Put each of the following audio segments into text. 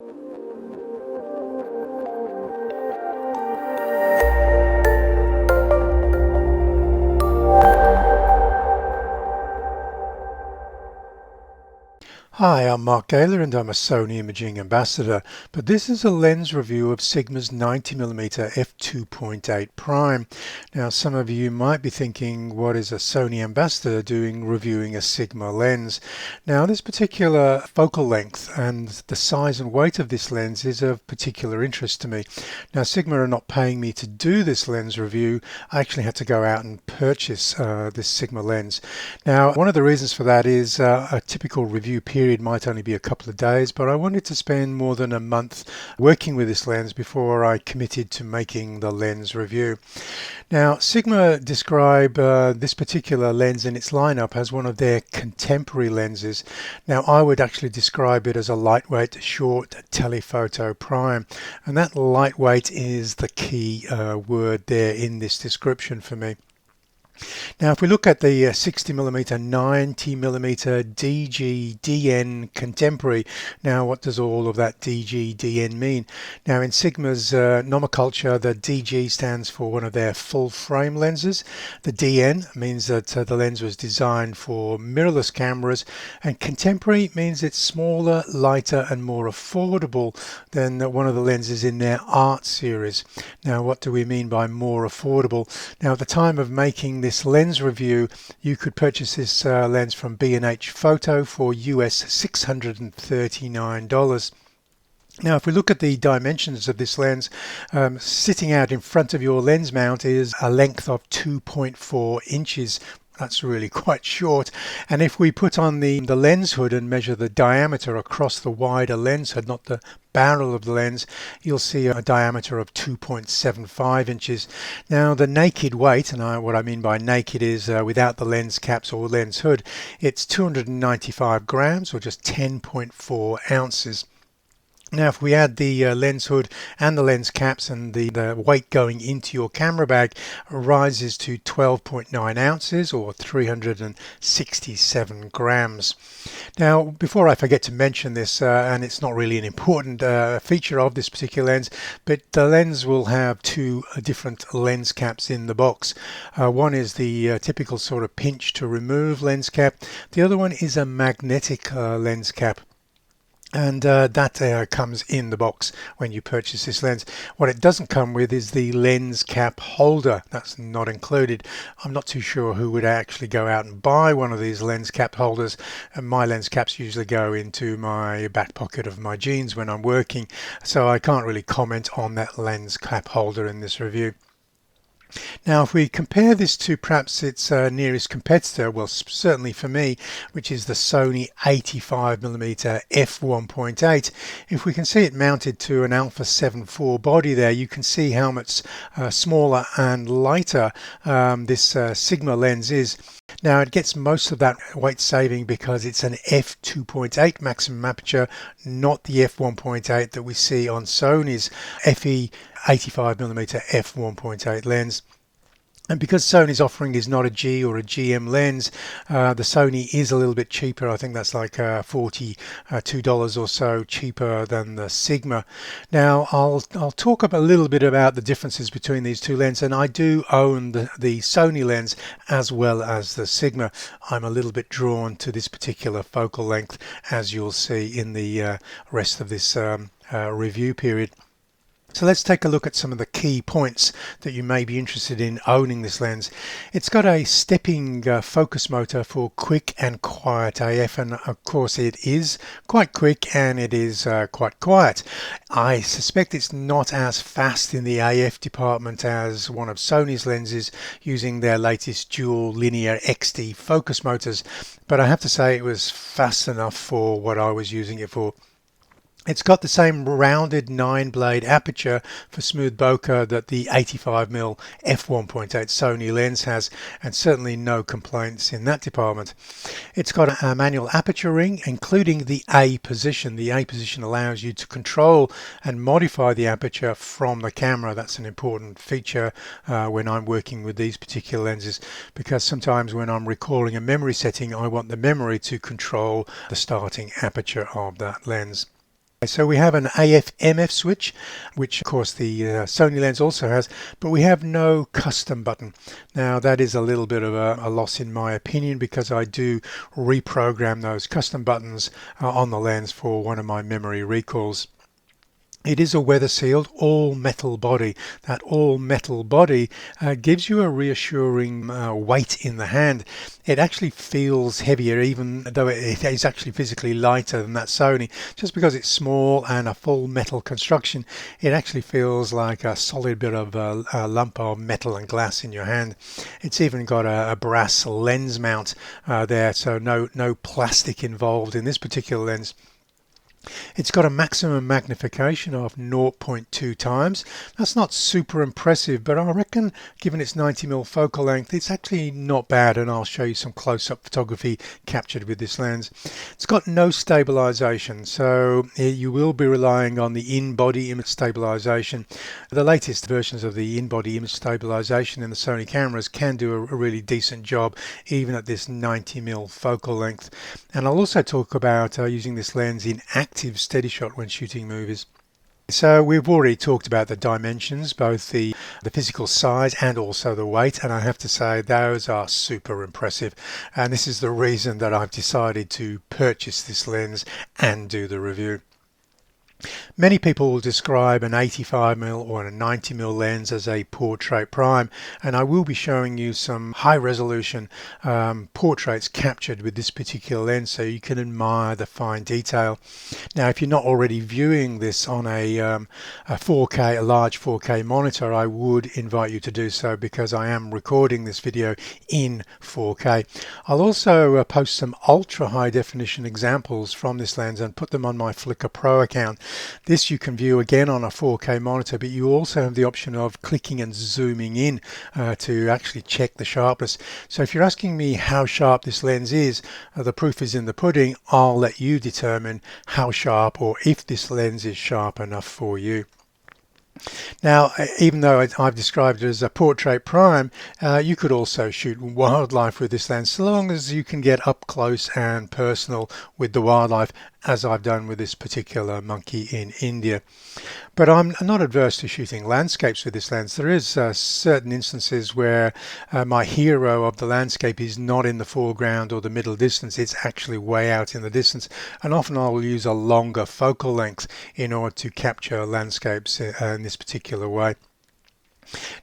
Hi, I'm Mark Gaylor and I'm a Sony Imaging Ambassador, but this is a lens review of Sigma's 90mm f2.8 prime. Now some of you might be thinking, what is a Sony Ambassador doing reviewing a Sigma lens? Now this particular focal length and the size and weight of this lens is of particular interest to me. Now Sigma are not paying me to do this lens review. I actually had to go out and purchase this Sigma lens. Now one of the reasons for that is a typical review period might only be a couple of days, but I wanted to spend more than a month working with this lens before I committed to making the lens review. Now Sigma describe this particular lens in its lineup as one of their contemporary lenses. Now I would actually describe it as a lightweight short telephoto prime, and that lightweight is the key word there in this description for me. Now if we look at the 60mm, 90mm DG-DN contemporary, now what does all of that DG-DN mean? Now in Sigma's nomenclature, the DG stands for one of their full frame lenses. The DN means that the lens was designed for mirrorless cameras, and contemporary means it's smaller, lighter and more affordable than one of the lenses in their art series. Now what do we mean by more affordable? Now at the time of making this lens review, you could purchase this lens from B&H Photo for US $639. Now if we look at the dimensions of this lens, sitting out in front of your lens mount is a length of 2.4 inches. That's really quite short. And if we put on the lens hood and measure the diameter across the wider lens hood, not the barrel of the lens, you'll see a diameter of 2.75 inches. Now the naked weight, and what I mean by naked is without the lens caps or lens hood, it's 295 grams or just 10.4 ounces. Now if we add the lens hood and the lens caps, and the weight going into your camera bag rises to 12.9 ounces or 367 grams. Now before I forget to mention this, and it's not really an important feature of this particular lens, but the lens will have two different lens caps in the box. One is the typical sort of pinch to remove lens cap. The other one is a magnetic lens cap. And that comes in the box when you purchase this lens. What it doesn't come with is the lens cap holder. That's not included. I'm not too sure who would actually go out and buy one of these lens cap holders. And my lens caps usually go into my back pocket of my jeans when I'm working, so I can't really comment on that lens cap holder in this review. Now if we compare this to perhaps its nearest competitor, well certainly for me, which is the Sony 85mm f1.8, if we can see it mounted to an Alpha 7.4 body there, you can see how much smaller and lighter this Sigma lens is. Now it gets most of that weight saving because it's an f2.8 maximum aperture, not the f1.8 that we see on Sony's FE 85mm f1.8 lens. And because Sony's offering is not a G or a GM lens, the Sony is a little bit cheaper. I think that's like $42 or so cheaper than the Sigma. Now I'll talk a little bit about the differences between these two lenses, and I do own the Sony lens as well as the Sigma. I'm a little bit drawn to this particular focal length, as you'll see in the rest of this review period. So let's take a look at some of the key points that you may be interested in owning this lens. It's got a stepping focus motor for quick and quiet AF, and of course it is quite quick and it is quite quiet. I suspect it's not as fast in the AF department as one of Sony's lenses using their latest dual linear XD focus motors, but I have to say it was fast enough for what I was using it for. It's got the same rounded 9-blade aperture for smooth bokeh that the 85mm f1.8 Sony lens has, and certainly no complaints in that department. It's got a manual aperture ring, including the A position. The A position allows you to control and modify the aperture from the camera. That's an important feature when I'm working with these particular lenses, because sometimes when I'm recalling a memory setting, I want the memory to control the starting aperture of that lens. So we have an AF/MF switch, which of course the Sony lens also has, but we have no custom button. Now that is a little bit of a loss in my opinion, because I do reprogram those custom buttons on the lens for one of my memory recalls. It is a weather sealed all metal body. That all metal body gives you a reassuring weight in the hand. It actually feels heavier, even though it is actually physically lighter than that Sony. Just because it's small and a full metal construction, it actually feels like a solid bit of a lump of metal and glass in your hand. It's even got a brass lens mount there, so no plastic involved in this particular lens. It's got a maximum magnification of 0.2 times. That's not super impressive, but I reckon given its 90mm focal length, it's actually not bad, and I'll show you some close-up photography captured with this lens. It's got no stabilization, so you will be relying on the in-body image stabilization. The latest versions of the in-body image stabilization in the Sony cameras can do a really decent job, even at this 90mm focal length. And I'll also talk about using this lens in active steady shot when shooting movies. So we've already talked about the dimensions, both the physical size and also the weight, and I have to say those are super impressive, and this is the reason that I've decided to purchase this lens and do the review. Many people will describe an 85mm or a 90mm lens as a portrait prime, and I will be showing you some high resolution portraits captured with this particular lens so you can admire the fine detail. Now, if you're not already viewing this on a 4K, a large 4K monitor, I would invite you to do so, because I am recording this video in 4K. I'll also post some ultra high definition examples from this lens and put them on my Flickr Pro account. This you can view again on a 4K monitor, but you also have the option of clicking and zooming in to actually check the sharpness. So if you're asking me how sharp this lens is, the proof is in the pudding. I'll let you determine how sharp, or if this lens is sharp enough for you. Now, even though I've described it as a portrait prime, you could also shoot wildlife with this lens, so long as you can get up close and personal with the wildlife, as I've done with this particular monkey in India. But I'm not adverse to shooting landscapes with this lens. There is certain instances where my hero of the landscape is not in the foreground or the middle distance, it's actually way out in the distance, and often I will use a longer focal length in order to capture landscapes in this particular way.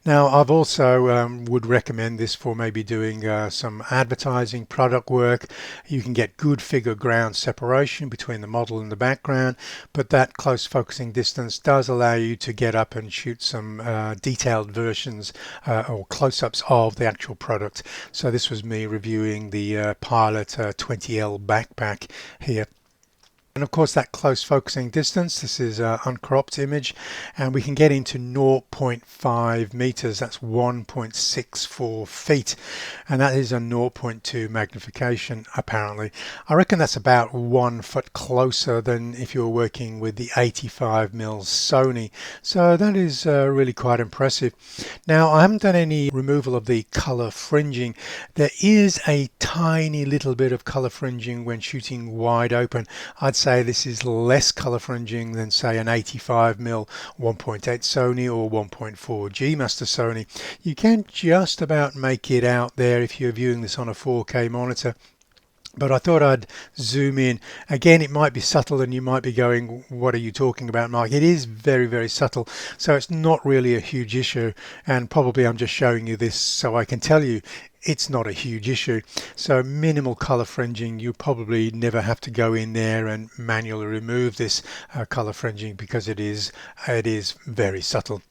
Now, I've also would recommend this for maybe doing some advertising product work. You can get good figure ground separation between the model and the background, but that close focusing distance does allow you to get up and shoot some detailed versions or close-ups of the actual product. So this was me reviewing the Pilot 20L backpack here. And of course, that close focusing distance, this is an uncropped image, and we can get into 0.5 meters, that's 1.64 feet, and that is a 0.2 magnification apparently. I reckon that's about 1 foot closer than if you were working with the 85mm Sony, so that is really quite impressive. Now, I haven't done any removal of the color fringing. There is a tiny little bit of color fringing when shooting wide open. I'd say this is less color fringing than, say, an 85mm 1.8 Sony or 1.4G Master Sony. You can just about make it out there if you're viewing this on a 4K monitor. But I thought I'd zoom in. Again, it might be subtle and you might be going, what are you talking about, Mike? It is very, very subtle. So it's not really a huge issue. And probably I'm just showing you this so I can tell you it's not a huge issue. So minimal color fringing, you probably never have to go in there and manually remove this color fringing, because it is very subtle.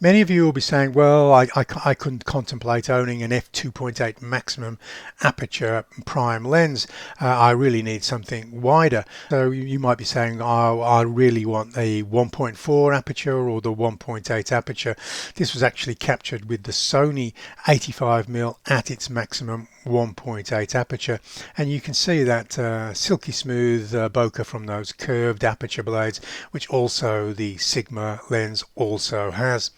Many of you will be saying, well, I couldn't contemplate owning an f2.8 maximum aperture prime lens. I really need something wider. So you might be saying, oh, I really want the 1.4 aperture or the 1.8 aperture. This was actually captured with the Sony 85mm at its maximum 1.8 aperture, and you can see that silky smooth bokeh from those curved aperture blades, which also the Sigma lens also has.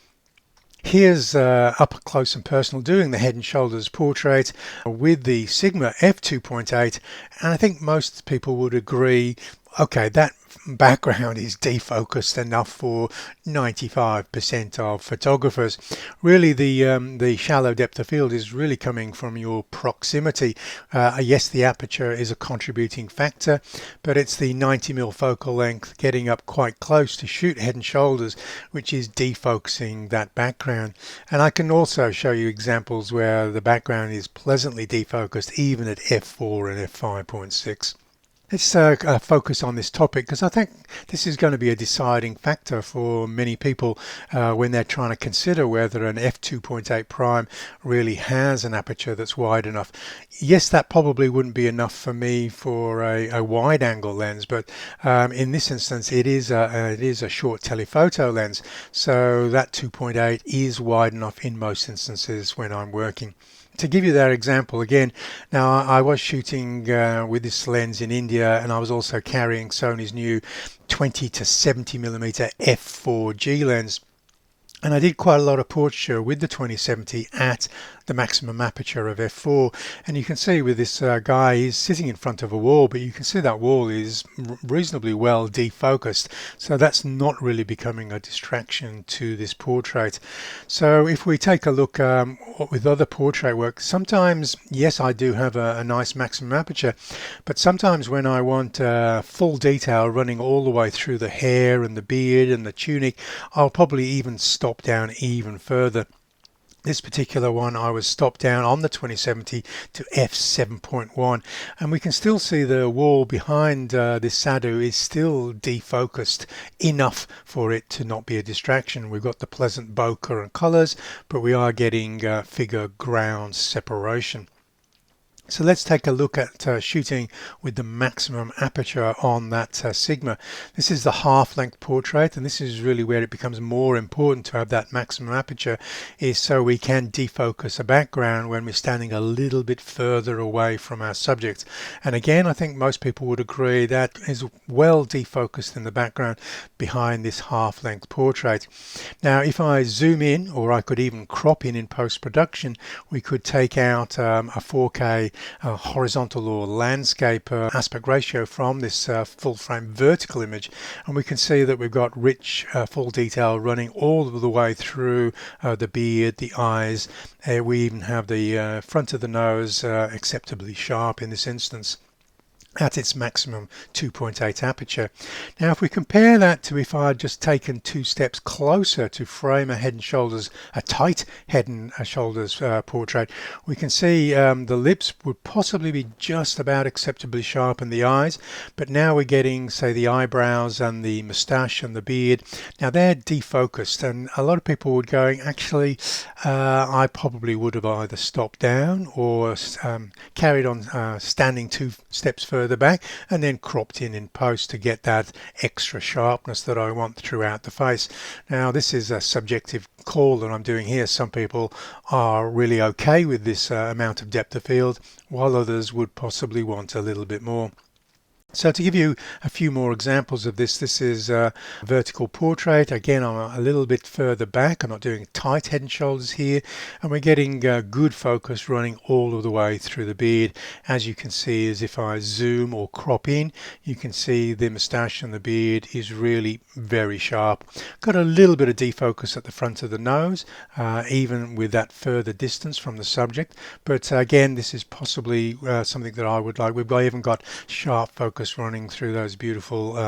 Here's up close and personal doing the head and shoulders portrait with the Sigma f2.8, and I think most people would agree, okay, that background is defocused enough for 95% of photographers. Really, the shallow depth of field is really coming from your proximity. Yes, the aperture is a contributing factor, but it's the 90mm focal length getting up quite close to shoot head and shoulders which is defocusing that background. And I can also show you examples where the background is pleasantly defocused even at f4 and f5.6. Let's focus on this topic because I think this is going to be a deciding factor for many people when they're trying to consider whether an f2.8 prime really has an aperture that's wide enough. Yes, that probably wouldn't be enough for me for a wide angle lens, but in this instance it is a short telephoto lens, so that 2.8 is wide enough in most instances when I'm working. To give you that example again, now I was shooting with this lens in India, and I was also carrying Sony's new 20 to 70mm f4G lens. And I did quite a lot of portraiture with the 2070 at the maximum aperture of f4, and you can see with this guy, he's sitting in front of a wall, but you can see that wall is reasonably well defocused, so that's not really becoming a distraction to this portrait. So if we take a look with other portrait work, sometimes yes, I do have a nice maximum aperture, but sometimes when I want full detail running all the way through the hair and the beard and the tunic, I'll probably even stop down even further. This particular one I was stopped down on the 2070 to f7.1, and we can still see the wall behind this Sadhu is still defocused enough for it to not be a distraction. We've got the pleasant bokeh and colors, but we are getting figure ground separation. So let's take a look at shooting with the maximum aperture on that Sigma. This is the half-length portrait, and this is really where it becomes more important to have that maximum aperture, is so we can defocus a background when we're standing a little bit further away from our subject. And again, I think most people would agree that is well defocused in the background behind this half-length portrait. Now, if I zoom in, or I could even crop in post-production, we could take out a 4K horizontal or landscape aspect ratio from this full frame vertical image, and we can see that we've got rich full detail running all the way through the beard, the eyes. We even have the front of the nose acceptably sharp in this instance at its maximum 2.8 aperture. Now if we compare that to if I had just taken 2 steps closer to frame a head and shoulders, a tight head and shoulders portrait, we can see the lips would possibly be just about acceptably sharp in the eyes, but now we're getting, say, the eyebrows and the moustache and the beard. Now they're defocused, and a lot of people would go, actually I probably would have either stopped down or carried on standing 2 steps further back and then cropped in post to get that extra sharpness that I want throughout the face. Now this is a subjective call that I'm doing here. Some people are really okay with this amount of depth of field, while others would possibly want a little bit more. So to give you a few more examples of this, this is a vertical portrait. Again, I'm a little bit further back. I'm not doing tight head and shoulders here, and we're getting good focus running all of the way through the beard. As you can see, as if I zoom or crop in, you can see the moustache and the beard is really very sharp. Got a little bit of defocus at the front of the nose, even with that further distance from the subject. But again, this is possibly something that I would like. We've even got sharp focus running through those beautiful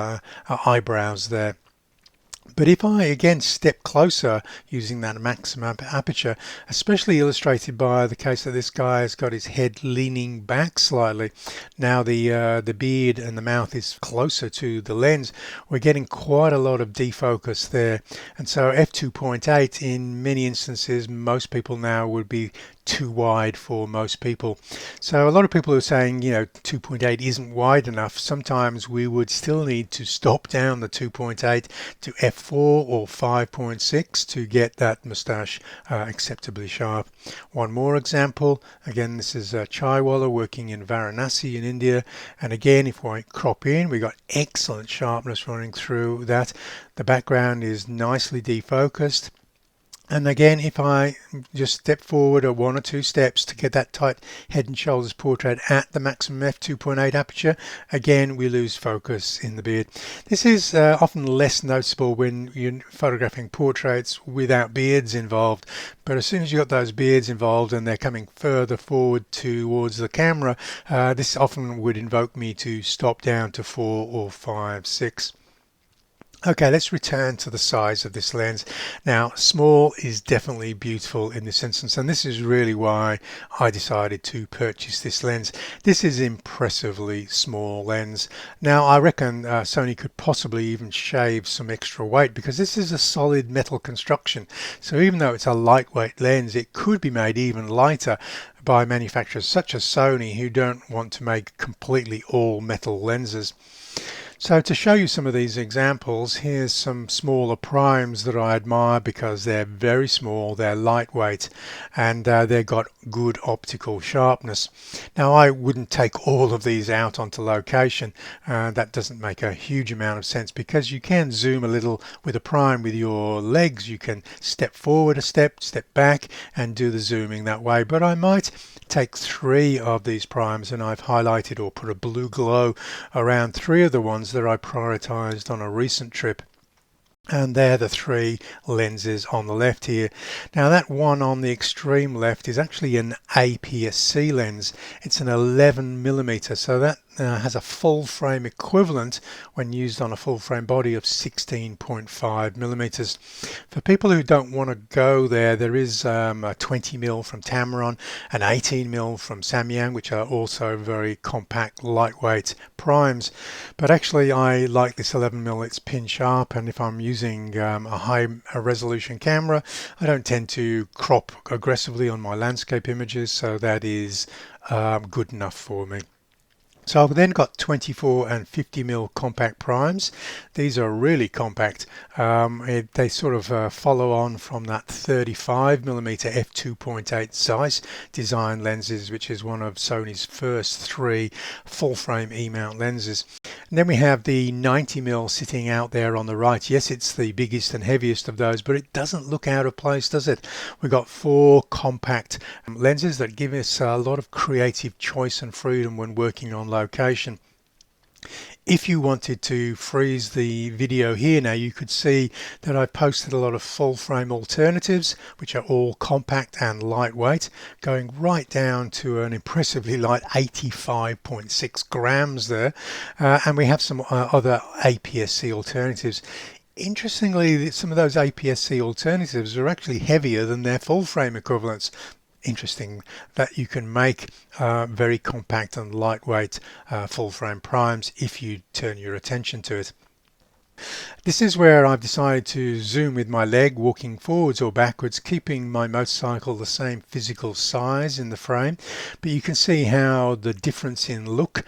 eyebrows there. But if I again step closer using that maximum aperture, especially illustrated by the case that this guy has got his head leaning back slightly, now the beard and the mouth is closer to the lens, we're getting quite a lot of defocus there. And so f2.8 in many instances, most people now would be too wide for most people. So a lot of people are saying, 2.8 isn't wide enough. Sometimes we would still need to stop down the 2.8 to f4 or 5.6 to get that moustache acceptably sharp. One more example. Again, this is Chaiwala working in Varanasi in India. And again, if we crop in, we got excellent sharpness running through that. The background is nicely defocused. And again, if I just step forward or 1 or 2 steps to get that tight head and shoulders portrait at the maximum f2.8 aperture, again we lose focus in the beard. This is often less noticeable when you're photographing portraits without beards involved, but as soon as you've got those beards involved and they're coming further forward towards the camera, this often would invoke me to stop down to 4 or 5, 6. Okay, let's return to the size of this lens. Now, small is definitely beautiful in this instance, and this is really why I decided to purchase this lens. This is impressively small lens. Now, I reckon Sony could possibly even shave some extra weight because this is a solid metal construction. So even though it's a lightweight lens, it could be made even lighter by manufacturers such as Sony, who don't want to make completely all metal lenses. So to show you some of these examples, here's some smaller primes that I admire because they're very small, they're lightweight, and they've got good optical sharpness. Now I wouldn't take all of these out onto location. That doesn't make a huge amount of sense because you can zoom a little with a prime with your legs. You can step forward a step, step back, and do the zooming that way. But I might take 3 of these primes, and I've highlighted or put a blue glow around 3 of the ones that I prioritized on a recent trip. And they're the 3 lenses on the left here. Now that one on the extreme left is actually an APS-C lens. It's an 11mm, so that has a full frame equivalent when used on a full frame body of 16.5mm. For people who don't want to go there, there is a 20mm from Tamron, an 18mm from Samyang, which are also very compact, lightweight primes. But actually I like this 11mm, it's pin sharp, and if I'm using a high resolution camera, I don't tend to crop aggressively on my landscape images, so that is good enough for me. So I've then got 24 and 50mm compact primes. These are really compact. They sort of follow on from that 35mm f2.8 Zeiss design lenses, which is one of Sony's first 3 full frame E-mount lenses. And then we have the 90mm sitting out there on the right. Yes, it's the biggest and heaviest of those, but it doesn't look out of place, does it? We've got 4 compact lenses that give us a lot of creative choice and freedom when working on location. If you wanted to freeze the video here now, you could see that I've posted a lot of full frame alternatives, which are all compact and lightweight, going right down to an impressively light 85.6 grams there. And we have some other APS-C alternatives. Interestingly, some of those APS-C alternatives are actually heavier than their full frame equivalents. Interesting that you can make very compact and lightweight full frame primes if you turn your attention to it. This is where I've decided to zoom with my leg, walking forwards or backwards, keeping my motorcycle the same physical size in the frame. But you can see how the difference in look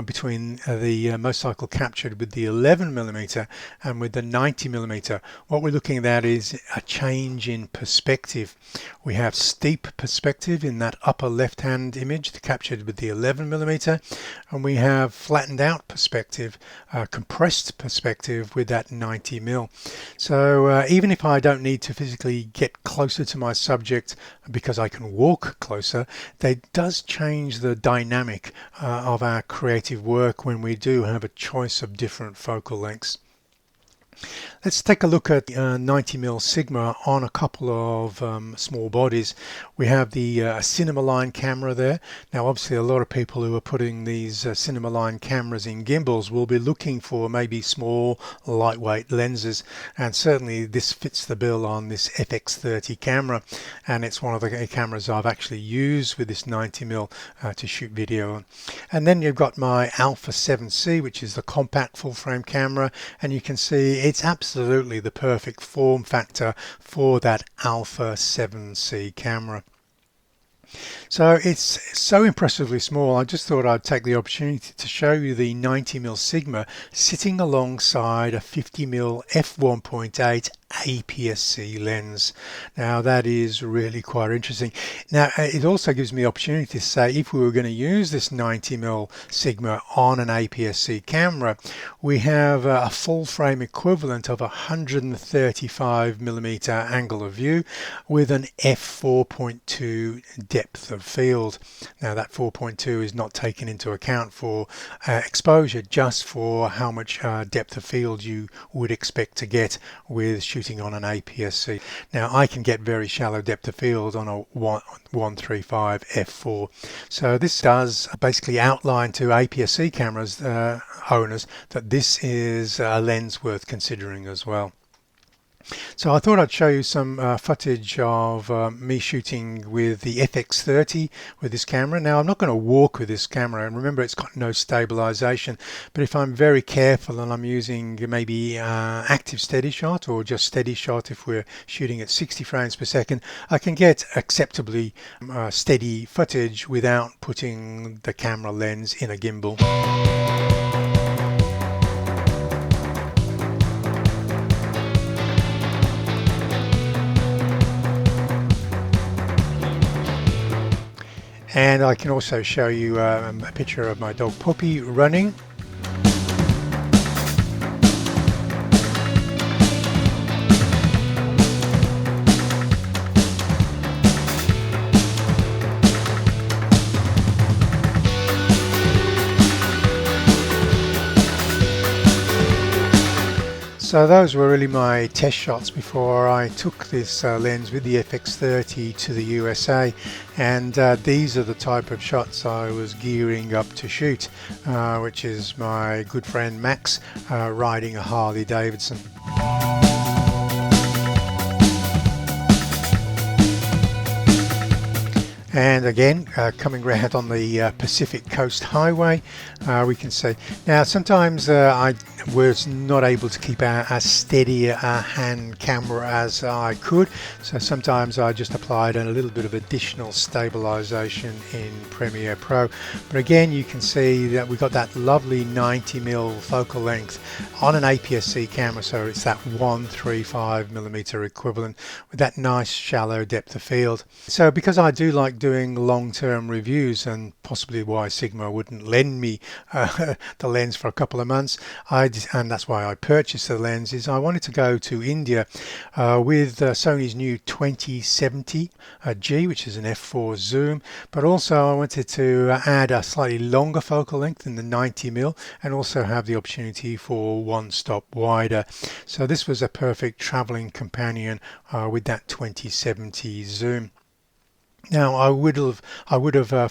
between the motorcycle captured with the 11mm and with the 90mm. What we're looking at is a change in perspective. We have steep perspective in that upper left hand image captured with the 11mm, and we have flattened out perspective, compressed perspective with that 90mm. So even if I don't need to physically get closer to my subject because I can walk closer, that does change the dynamic of our creative work when we do have a choice of different focal lengths. Let's take a look at 90mm Sigma on a couple of small bodies. We have the Cinema Line camera there. Now obviously a lot of people who are putting these Cinema Line cameras in gimbals will be looking for maybe small lightweight lenses, and certainly this fits the bill on this FX30 camera, and it's one of the cameras I've actually used with this 90mm to shoot video on. And then you've got my Alpha 7C, which is the compact full frame camera, and you can see it's absolutely the perfect form factor for that Alpha 7C camera. So it's so impressively small, I just thought I'd take the opportunity to show you the 90mm Sigma sitting alongside a 50mm f1.8 APS-C lens. Now that is really quite interesting. Now it also gives me the opportunity to say, if we were going to use this 90mm Sigma on an APS-C camera, we have a full frame equivalent of 135mm angle of view with an f4.2 depth of field. Now that 4.2 is not taken into account for exposure, just for how much depth of field you would expect to get with shooting on an APS-C. Now I can get very shallow depth of field on a 135 f4. So this does basically outline to APS-C cameras owners that this is a lens worth considering as well. So I thought I'd show you some footage of me shooting with the FX30 with this camera. Now I'm not going to walk with this camera, and remember it's got no stabilization, but if I'm very careful and I'm using maybe active steady shot or just steady shot, if we're shooting at 60 frames per second, I can get acceptably steady footage without putting the camera lens in a gimbal. And I can also show you a picture of my dog Puppy running. So those were really my test shots before I took this lens with the FX30 to the USA, and these are the type of shots I was gearing up to shoot, which is my good friend Max riding a Harley Davidson. And again, coming round on the Pacific Coast Highway, we can see. Now sometimes I was not able to keep as steady a hand camera as I could, so sometimes I just applied a little bit of additional stabilization in Premiere Pro. But again, you can see that we got that lovely 90mm focal length on an APS-C camera, so it's that 135mm equivalent with that nice shallow depth of field. So because I do like doing long-term reviews, and possibly why Sigma wouldn't lend me the lens for a couple of months, and that's why I purchased the lens, is I wanted to go to India with Sony's new 2070 G, which is an f4 zoom, but also I wanted to add a slightly longer focal length in the 90mm and also have the opportunity for one stop wider. So this was a perfect traveling companion with that 2070 zoom. Now I would have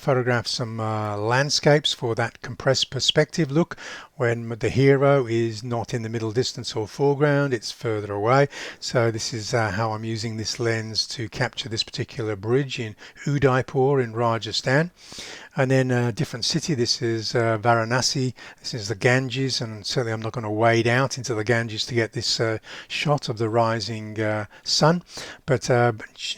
photographed some landscapes for that compressed perspective look when the hero is not in the middle distance or foreground, it's further away. So this is how I'm using this lens to capture this particular bridge in Udaipur in Rajasthan. And then a different city, this is Varanasi, this is the Ganges, and certainly I'm not going to wade out into the Ganges to get this shot of the rising sun, but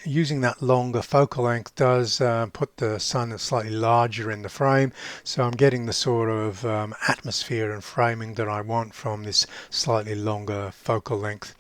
using that longer focal length does put the sun slightly larger in the frame, so I'm getting the sort of atmosphere and framing that I want from this slightly longer focal length.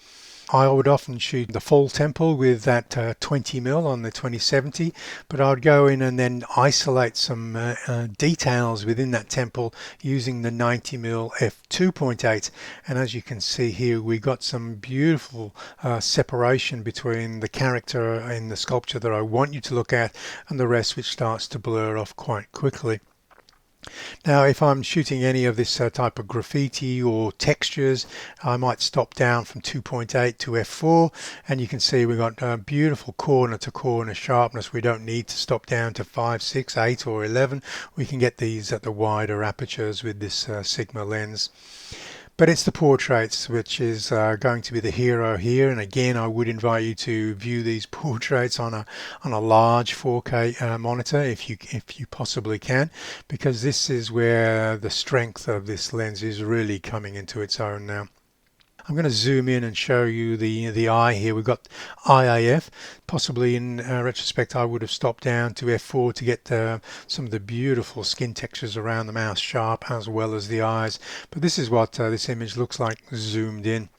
I would often shoot the full temple with that 20mm on the 2070, but I would go in and then isolate some details within that temple using the 90mm f2.8, and as you can see here, we got some beautiful separation between the character in the sculpture that I want you to look at and the rest, which starts to blur off quite quickly. Now if I'm shooting any of this type of graffiti or textures, I might stop down from 2.8 to f4, and you can see we've got beautiful corner to corner sharpness. We don't need to stop down to 5, 6, 8 or 11. We can get these at the wider apertures with this Sigma lens. But it's the portraits which is going to be the hero here, and again I would invite you to view these portraits on a large 4K monitor if you possibly can, because this is where the strength of this lens is really coming into its own now. I'm going to zoom in and show you the eye here. We've got IAF. Possibly in retrospect I would have stopped down to f4 to get some of the beautiful skin textures around the mouth sharp as well as the eyes. But this is what this image looks like zoomed in.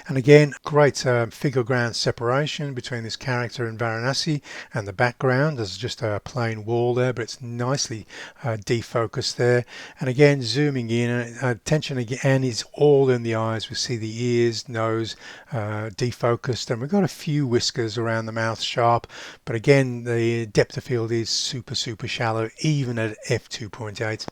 And again, great figure ground separation between this character in Varanasi and the background. There's just a plain wall there, but it's nicely defocused there. And again, zooming in, attention again is all in the eyes. We see the ears, nose defocused, and we've got a few whiskers around the mouth sharp. But again, the depth of field is super shallow, even at f2.8.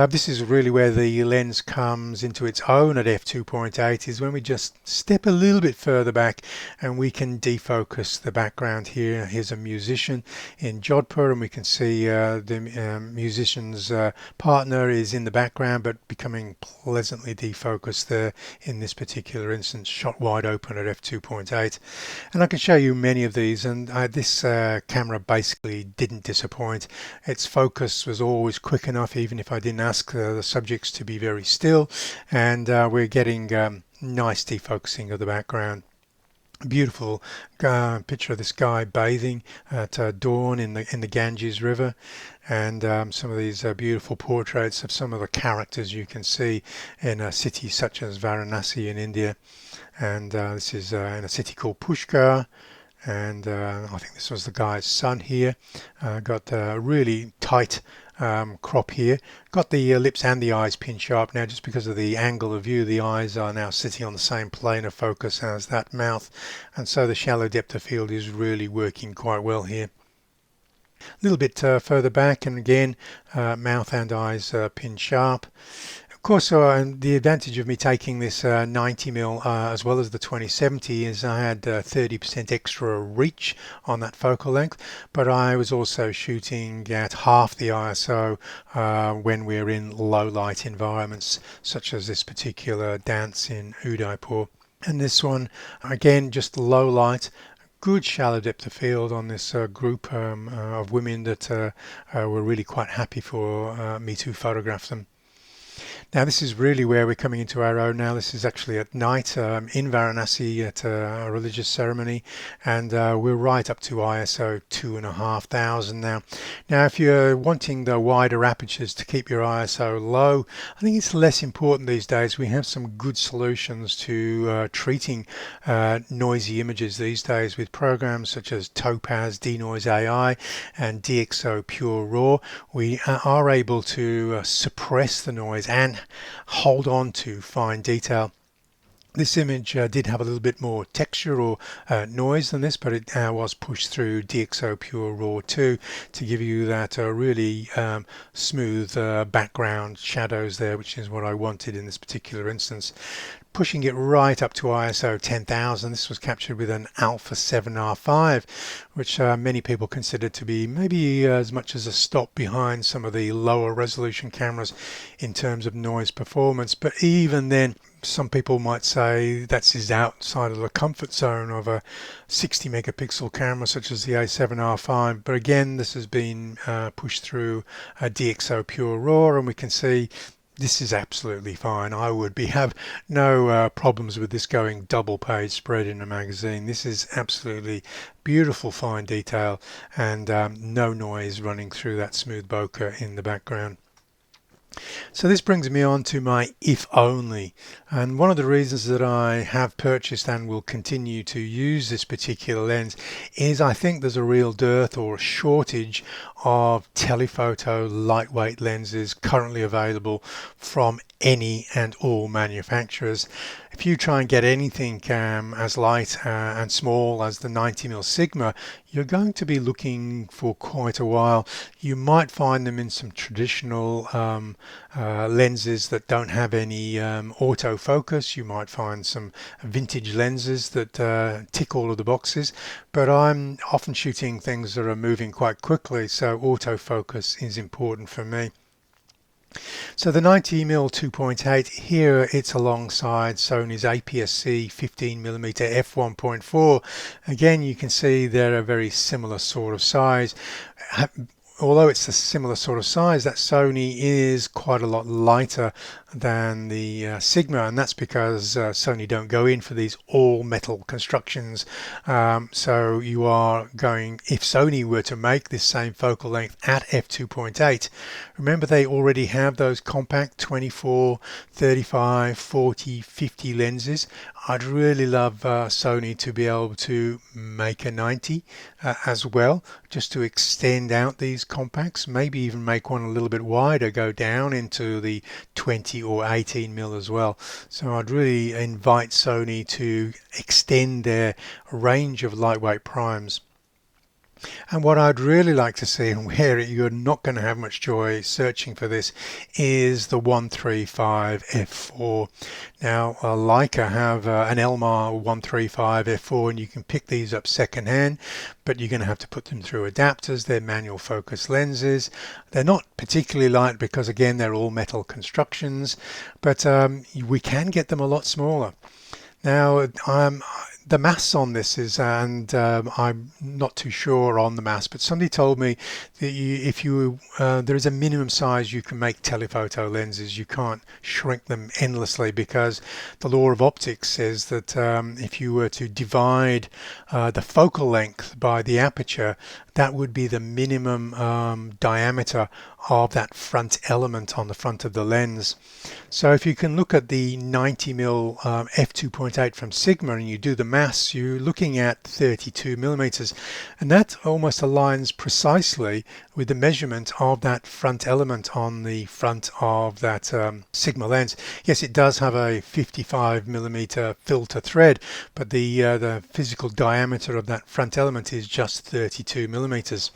This is really where the lens comes into its own at f2.8, is when we just step a little bit further back and we can defocus the background here. Here's a musician in Jodhpur, and we can see the musician's partner is in the background but becoming pleasantly defocused there in this particular instance, shot wide open at f2.8. And I can show you many of these, and this camera basically didn't disappoint. Its focus was always quick enough, even if I didn't ask the subjects to be very still, and we're getting nice defocusing of the background. Beautiful picture of this guy bathing at dawn in the Ganges River, and some of these beautiful portraits of some of the characters you can see in a city such as Varanasi in India. And this is in a city called Pushkar. And I think this was the guy's son here. Got a really tight crop here. Got the lips and the eyes pin sharp now, just because of the angle of view. The eyes are now sitting on the same plane of focus as that mouth, and so the shallow depth of field is really working quite well here. A little bit further back, and again mouth and eyes pin sharp. Of course, and the advantage of me taking this 90mm as well as the 2070 is I had 30% extra reach on that focal length, but I was also shooting at half the ISO when we're in low light environments, such as this particular dance in Udaipur. And this one, again, just low light. Good shallow depth of field on this group of women that were really quite happy for me to photograph them. Now this is really where we're coming into our own now. This is actually at night in Varanasi at a religious ceremony, and we're right up to ISO 2500 now. Now if you're wanting the wider apertures to keep your ISO low, I think it's less important these days. We have some good solutions to treating noisy images these days with programs such as Topaz Denoise AI and DxO Pure Raw. We are able to suppress the noise and hold on to fine detail. This image did have a little bit more texture or noise than this, but it was pushed through DxO Pure Raw 2 to give you that really smooth background shadows there, which is what I wanted in this particular instance. Pushing it right up to ISO 10,000. This was captured with an Alpha 7R5, which many people consider to be maybe as much as a stop behind some of the lower resolution cameras in terms of noise performance. But even then, some people might say that's outside of the comfort zone of a 60 megapixel camera such as the A7R5. But again, this has been pushed through a DxO Pure Raw, and we can see this is absolutely fine. I would have no problems with this going double page spread in a magazine. This is absolutely beautiful fine detail, and no noise running through that smooth bokeh in the background. So this brings me on to my if only, and one of the reasons that I have purchased and will continue to use this particular lens is I think there's a real dearth or a shortage of telephoto lightweight lenses currently available from any and all manufacturers. If you try and get anything as light and small as the 90mm Sigma, you're going to be looking for quite a while. You might find them in some traditional lenses that don't have any autofocus. You might find some vintage lenses that tick all of the boxes, but I'm often shooting things that are moving quite quickly, so autofocus is important for me. So the 90mm 2.8 here, it's alongside Sony's APS-C 15mm f1.4. Again, you can see they're a very similar sort of size. although it's a similar sort of size, that Sony is quite a lot lighter than the Sigma, and that's because Sony don't go in for these all metal constructions. So you are going, if Sony were to make this same focal length at f2.8, remember they already have those compact 24, 35, 40, 50 lenses. I'd really love Sony to be able to make a 90 as well, just to extend out these compacts, maybe even make one a little bit wider, go down into the 20 or 18 mil as well. So I'd really invite Sony to extend their range of lightweight primes. And what I'd really like to see, and where you're not going to have much joy searching for this, is the 135 f4. Now, Leica have an Elmar 135 f4, and you can pick these up secondhand, but you're going to have to put them through adapters. They're manual focus lenses. They're not particularly light because, again, they're all metal constructions, but we can get them a lot smaller. Now, the mass on this is, and I'm not too sure on the mass, but somebody told me that if you there is a minimum size you can make telephoto lenses. You can't shrink them endlessly because the law of optics says that if you were to divide the focal length by the aperture, that would be the minimum diameter of that front element on the front of the lens. So if you can look at the 90mm f2.8 from Sigma and you do the mass, you're looking at 32 millimeters, and that almost aligns precisely with the measurement of that front element on the front of that Sigma lens. Yes, it does have a 55 millimeter filter thread, but the physical diameter of that front element is just 32 millimeters.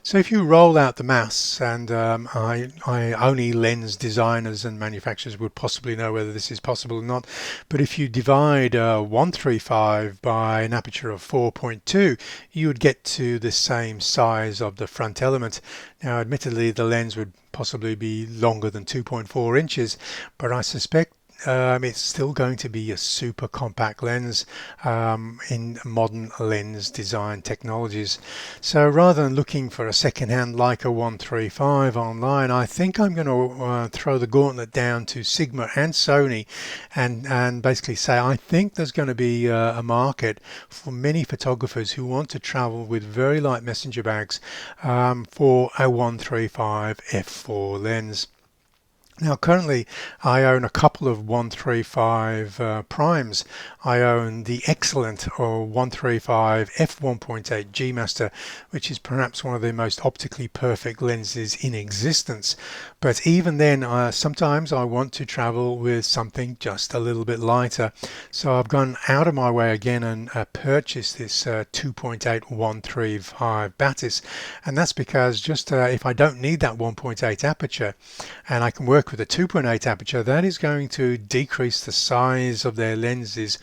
So if you roll out the mass, and only lens designers and manufacturers would possibly know whether this is possible or not, but if you divide 135 by an aperture of 4.2, you would get to the same size of the front element. Now, admittedly, the lens would possibly be longer than 2.4 inches, but I suspect it's still going to be a super compact lens in modern lens design technologies. So rather than looking for a second-hand Leica 135 online, I think I'm going to throw the gauntlet down to Sigma and Sony and basically say I think there's going to be a market for many photographers who want to travel with very light messenger bags for a 135 f4 lens. Now currently I own a couple of 135 primes. I own the excellent 135 f1.8 G Master, which is perhaps one of the most optically perfect lenses in existence. But even then, sometimes I want to travel with something just a little bit lighter. So I've gone out of my way again and purchased this 2.8 135 Batis. And that's because just if I don't need that 1.8 aperture and I can work with a 2.8 aperture, that is going to decrease the size of their lenses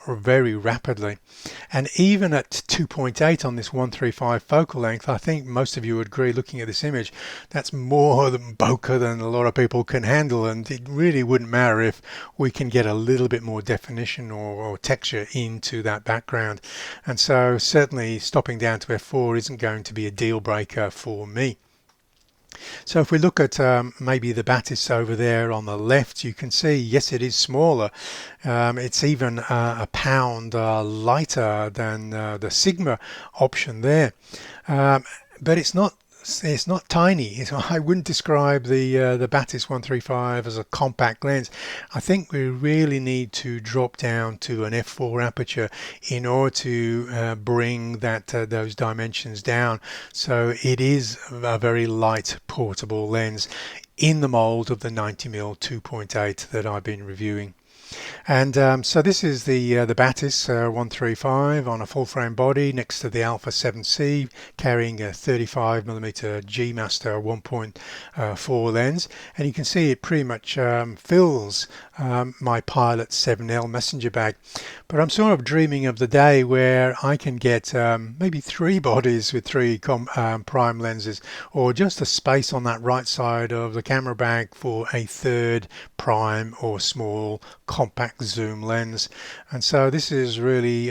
very rapidly. And even at 2.8 on this 135 focal length, I think most of you would agree, looking at this image, that's more than bokeh than a lot of people can handle, and it really wouldn't matter if we can get a little bit more definition or texture into that background. And so certainly stopping down to f4 isn't going to be a deal breaker for me. So if we look at maybe the Batis over there on the left, you can see, yes, it is smaller. It's even a pound lighter than the Sigma option there. But it's not tiny. I wouldn't describe the Batis 135 as a compact lens. I think we really need to drop down to an f4 aperture in order to bring those dimensions down. So it is a very light portable lens in the mold of the 90mm 2.8 that I've been reviewing. And so this is the Batis 135 on a full frame body next to the Alpha 7C, carrying a 35mm G Master 1.4 lens, and you can see it pretty much fills my Pilot 7L messenger bag. But I'm sort of dreaming of the day where I can get maybe 3 bodies with 3 prime lenses, or just a space on that right side of the camera bag for a 3rd prime or small compact zoom lens. And so this is really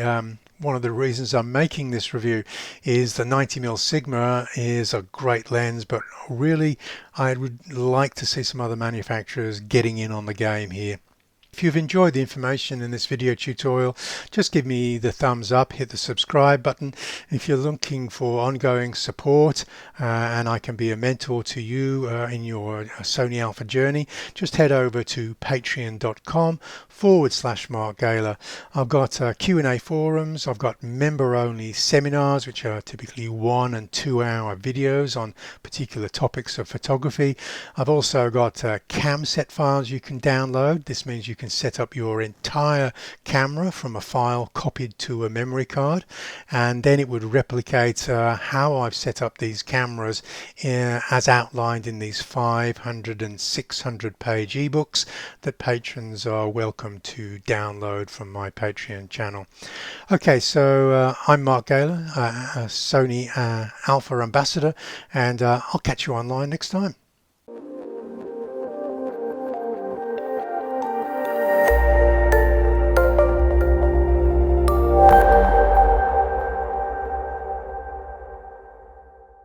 one of the reasons I'm making this review is the 90mm Sigma is a great lens, but really I would like to see some other manufacturers getting in on the game here. If you've enjoyed the information in this video tutorial, just give me the thumbs up, hit the subscribe button. If you're looking for ongoing support and I can be a mentor to you in your Sony Alpha journey, just head over to patreon.com/Mark Gaylor. I've got Q&A forums, I've got member-only seminars, which are typically 1 and 2 hour videos on particular topics of photography. I've also got cam set files you can download. This means you can set up your entire camera from a file copied to a memory card, and then it would replicate how I've set up these cameras as outlined in these 500 and 600 page ebooks that patrons are welcome to download from my Patreon channel. Okay, so I'm Mark Gaylor, a Sony Alpha ambassador, and I'll catch you online next time.